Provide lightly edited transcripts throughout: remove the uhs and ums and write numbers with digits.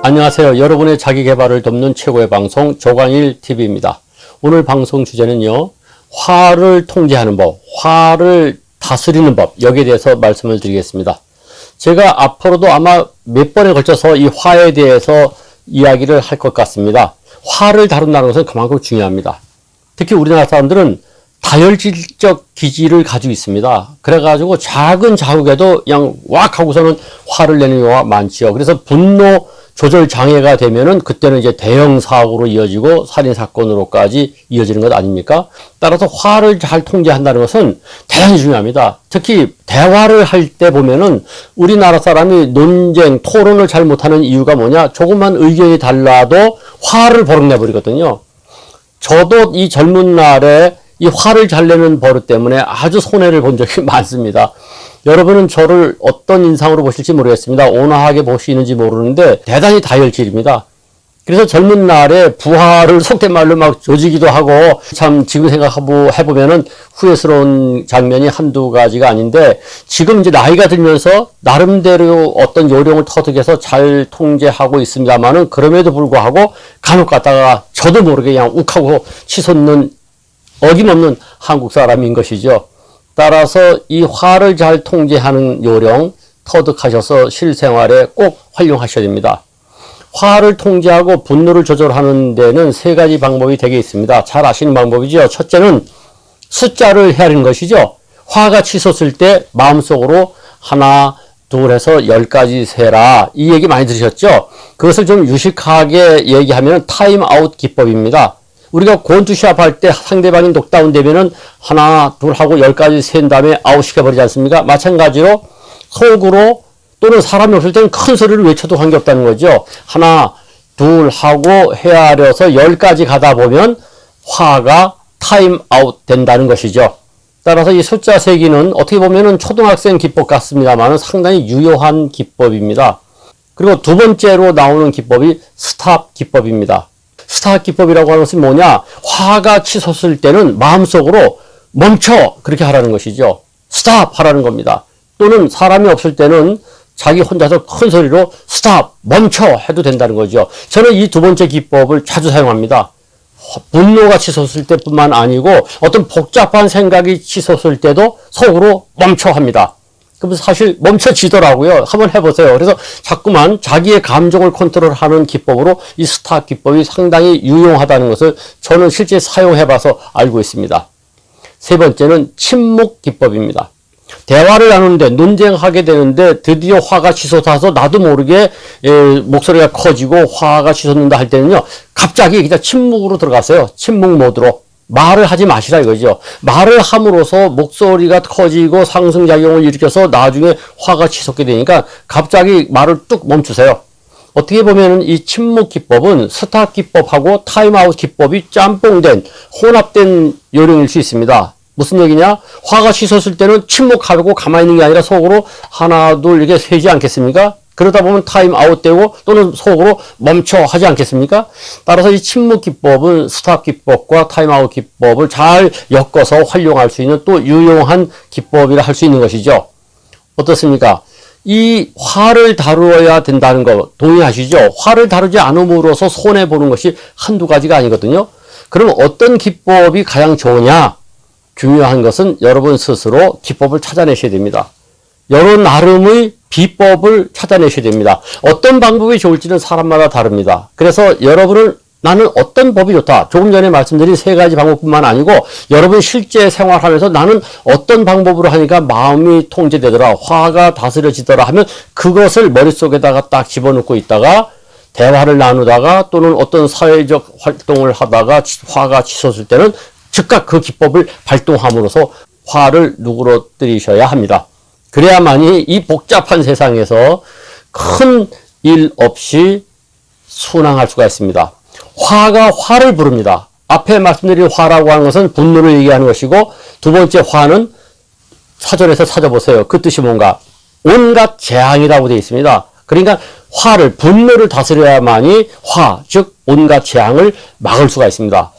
안녕하세요. 여러분의 자기계발을 돕는 최고의 방송 조광일 TV입니다. 오늘 방송 주제는요. 화를 통제하는 법, 화를 다스리는 법, 여기에 대해서 말씀을 드리겠습니다. 제가 앞으로도 아마 몇 번에 걸쳐서 이 화에 대해서 이야기를 할 것 같습니다. 화를 다룬다는 것은 그만큼 중요합니다. 특히 우리나라 사람들은 다혈질적 기질을 가지고 있습니다. 그래가지고 작은 자극에도 그냥 왁 하고서는 화를 내는 경우가 많지요. 그래서 분노 조절 장애가 되면은 그때는 이제 대형 사고로 이어지고 살인 사건으로까지 이어지는 것 아닙니까? 따라서 화를 잘 통제한다는 것은 대단히 중요합니다. 특히 대화를 할 때 보면은 우리나라 사람이 논쟁, 토론을 잘 못하는 이유가 뭐냐? 조금만 의견이 달라도 화를 버럭내 버리거든요. 저도 이 젊은 날에 이 화를 잘 내는 버릇 때문에 아주 손해를 본 적이 많습니다. 여러분은 저를 어떤 인상으로 보실지 모르겠습니다. 온화하게 보시는지 모르는데 대단히 다혈질입니다. 그래서 젊은 날에 부하를 속된 말로 막 조지기도 하고 참 지금 생각해보면은 후회스러운 장면이 한두 가지가 아닌데 지금 이제 나이가 들면서 나름대로 어떤 요령을 터득해서 잘 통제하고 있습니다만은 그럼에도 불구하고 간혹 가다가 저도 모르게 그냥 욱하고 치솟는 어김없는 한국 사람인 것이죠. 따라서 이 화를 잘 통제하는 요령 터득하셔서 실생활에 꼭 활용하셔야 됩니다. 화를 통제하고 분노를 조절하는 데는 세 가지 방법이 되게 있습니다. 잘 아시는 방법이죠. 첫째는 숫자를 헤아리는 것이죠. 화가 치솟을 때 마음속으로 하나, 둘 해서 10까지 세라. 이 얘기 많이 들으셨죠? 그것을 좀 유식하게 얘기하면 타임아웃 기법입니다. 우리가 권투시합 할 때 상대방이 녹다운 되면은 하나, 둘 하고 10까지 센 다음에 아웃시켜버리지 않습니까? 마찬가지로 속으로 또는 사람이 없을 때는 큰 소리를 외쳐도 관계없다는 거죠. 하나, 둘 하고 헤아려서 10까지 가다 보면 화가 타임아웃 된다는 것이죠. 따라서 이 숫자 세기는 어떻게 보면은 초등학생 기법 같습니다만 상당히 유효한 기법입니다. 그리고 두 번째로 나오는 기법이 스탑 기법입니다. 스탑 기법이라고 하는 것은 뭐냐? 화가 치솟을 때는 마음속으로 멈춰! 그렇게 하라는 것이죠. 스탑! 하라는 겁니다. 또는 사람이 없을 때는 자기 혼자서 큰 소리로 스탑! 멈춰! 해도 된다는 거죠. 저는 이 두 번째 기법을 자주 사용합니다. 분노가 치솟을 때뿐만 아니고 어떤 복잡한 생각이 치솟을 때도 속으로 멈춰 합니다. 그럼 사실 멈춰지더라고요. 한번 해보세요. 그래서 자꾸만 자기의 감정을 컨트롤하는 기법으로 이 스탑 기법이 상당히 유용하다는 것을 저는 실제 사용해봐서 알고 있습니다. 세 번째는 침묵 기법입니다. 대화를 나누는데 논쟁하게 되는데 드디어 화가 치솟아서 나도 모르게 목소리가 커지고 화가 치솟는다 할 때는요. 갑자기 그냥 침묵으로 들어갔어요. 침묵 모드로. 말을 하지 마시라 이거죠. 말을 함으로써 목소리가 커지고 상승작용을 일으켜서 나중에 화가 치솟게 되니까 갑자기 말을 뚝 멈추세요. 어떻게 보면 이 침묵 기법은 스탑 기법하고 타임아웃 기법이 짬뽕된 혼합된 요령일 수 있습니다. 무슨 얘기냐? 화가 치솟을 때는 침묵하고 가만히 있는 게 아니라 속으로 하나 둘 이렇게 세지 않겠습니까? 그러다 보면 타임아웃 되고 또는 속으로 멈춰 하지 않겠습니까? 따라서 이 침묵 기법은 스탑 기법과 타임아웃 기법을 잘 엮어서 활용할 수 있는 또 유용한 기법이라 할 수 있는 것이죠. 어떻습니까? 이 화를 다루어야 된다는 거 동의하시죠? 화를 다루지 않음으로써 손해보는 것이 한두 가지가 아니거든요. 그럼 어떤 기법이 가장 좋으냐? 중요한 것은 여러분 스스로 기법을 찾아내셔야 됩니다. 여러 나름의 비법을 찾아내셔야 됩니다. 어떤 방법이 좋을지는 사람마다 다릅니다. 그래서 여러분은 나는 어떤 법이 좋다. 조금 전에 말씀드린 세 가지 방법뿐만 아니고 여러분 실제 생활하면서 나는 어떤 방법으로 하니까 마음이 통제되더라. 화가 다스려지더라 하면 그것을 머릿속에다가 딱 집어넣고 있다가 대화를 나누다가 또는 어떤 사회적 활동을 하다가 화가 치솟을 때는 즉각 그 기법을 발동함으로써 화를 누그러뜨리셔야 합니다. 그래야만이 이 복잡한 세상에서 큰 일 없이 순항할 수가 있습니다. 화가 화를 부릅니다. 앞에 말씀드린 화라고 하는 것은 분노를 얘기하는 것이고 두 번째 화는 사전에서 찾아보세요. 그 뜻이 뭔가? 온갖 재앙이라고 되어 있습니다. 그러니까 분노를 다스려야만이 즉 온갖 재앙을 막을 수가 있습니다.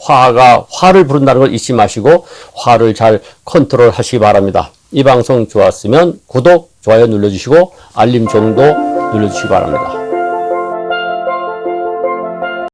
화를 부른다는 걸 잊지 마시고 화를 잘 컨트롤 하시기 바랍니다. 이 방송 좋았으면 구독, 좋아요 눌러주시고 알림 종도 눌러주시기 바랍니다.